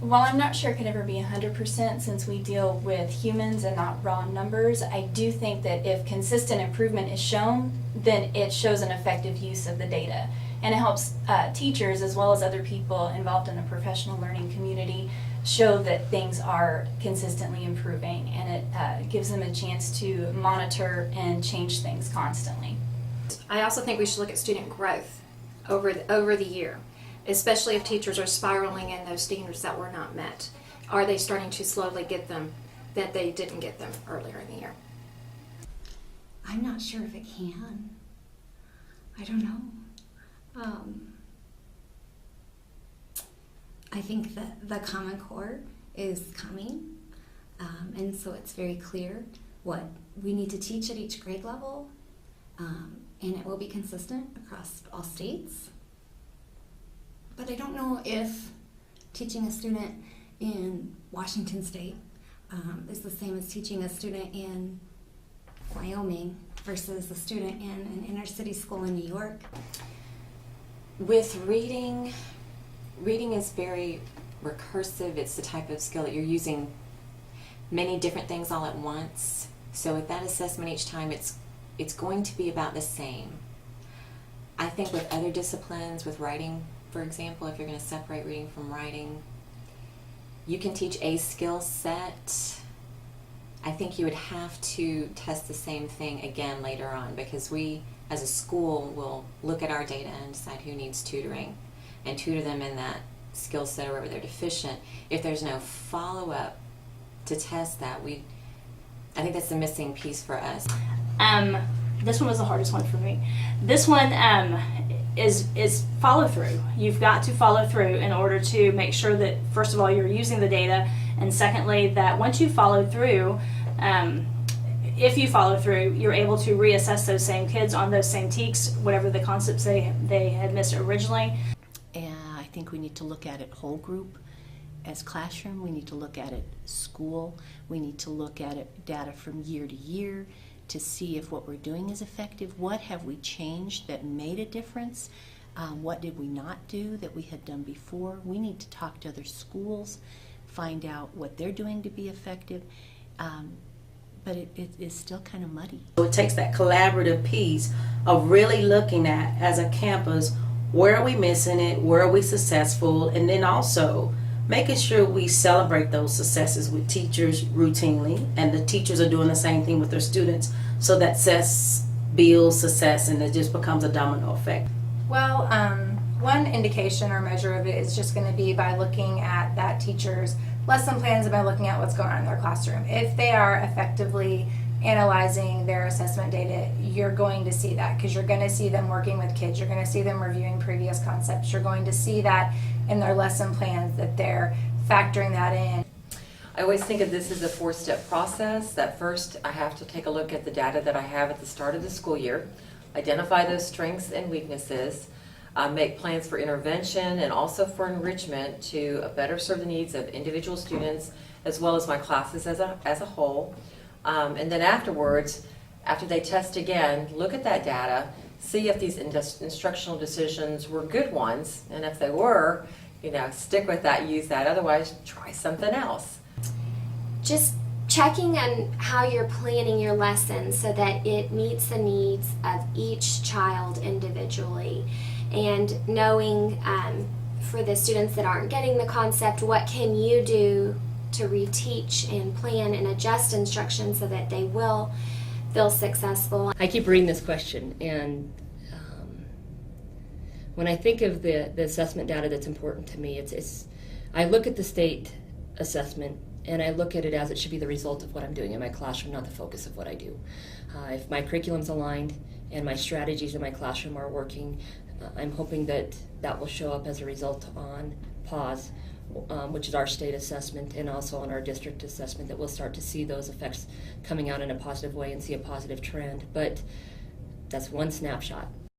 While I'm not sure it could ever be 100% since we deal with humans and not raw numbers, I do think that if consistent improvement is shown, then it shows an effective use of the data. And it helps teachers as well as other people involved in the professional learning community show that things are consistently improving, and it gives them a chance to monitor and change things constantly. I also think we should look at student growth over the year, especially if teachers are spiraling in those standards that were not met. Are they starting to slowly get them that they didn't get them earlier in the year? I'm not sure if it can. I don't know. I think that the Common Core is coming, and so it's very clear what we need to teach at each grade level, and it will be consistent across all states. But I don't know if teaching a student in Washington State is the same as teaching a student in Wyoming versus a student in an inner city school in New York. With reading is very recursive. It's the type of skill that you're using many different things all at once. So with that assessment each time, it's going to be about the same. I think with other disciplines, with writing, for example, if you're going to separate reading from writing, you can teach a skill set. I think you would have to test the same thing again later on, because we as a school will look at our data and decide who needs tutoring and tutor them in that skill set or wherever they're deficient. If there's no follow-up to test that, I think that's the missing piece for us. This one was the hardest one for me. This one is follow through. You've got to follow through in order to make sure that, first of all, you're using the data, and secondly, that once you follow through, if you follow through, you're able to reassess those same kids on those same TEKs, whatever the concepts they had missed originally. And I think we need to look at it whole group as classroom. We need to look at it school. We need to look at it data from year to year to see if what we're doing is effective. What have we changed that made a difference? What did we not do that we had done before? We need to talk to other schools, find out what they're doing to be effective. But it is still kind of muddy. It takes that collaborative piece of really looking at, as a campus, where are we missing it, where are we successful, and then also making sure we celebrate those successes with teachers routinely, and the teachers are doing the same thing with their students, so that success builds success and it just becomes a domino effect. Well, one indication or measure of it is just going to be by looking at that teacher's lesson plans and by looking at what's going on in their classroom. If they are effectively analyzing their assessment data, you're going to see that, because you're going to see them working with kids, you're going to see them reviewing previous concepts, you're going to see that in their lesson plans, that they're factoring that in. I always think of this as a four-step process. That first, I have to take a look at the data that I have at the start of the school year, identify those strengths and weaknesses, make plans for intervention and also for enrichment to better serve the needs of individual students as well as my classes as a whole. And then afterwards, after they test again, look at that data, see if these instructional decisions were good ones, and if they were, stick with that, use that. Otherwise, try something else. Just checking on how you're planning your lessons so that it meets the needs of each child individually, and knowing for the students that aren't getting the concept, what can you do to reteach and plan and adjust instruction so that they will feel successful. I keep reading this question, and when I think of the assessment data that's important to me, I look at the state assessment and I look at it as it should be the result of what I'm doing in my classroom, not the focus of what I do. If my curriculum's aligned and my strategies in my classroom are working, I'm hoping that will show up as a result on PAWS, which is our state assessment, and also on our district assessment, that we'll start to see those effects coming out in a positive way and see a positive trend. But that's one snapshot.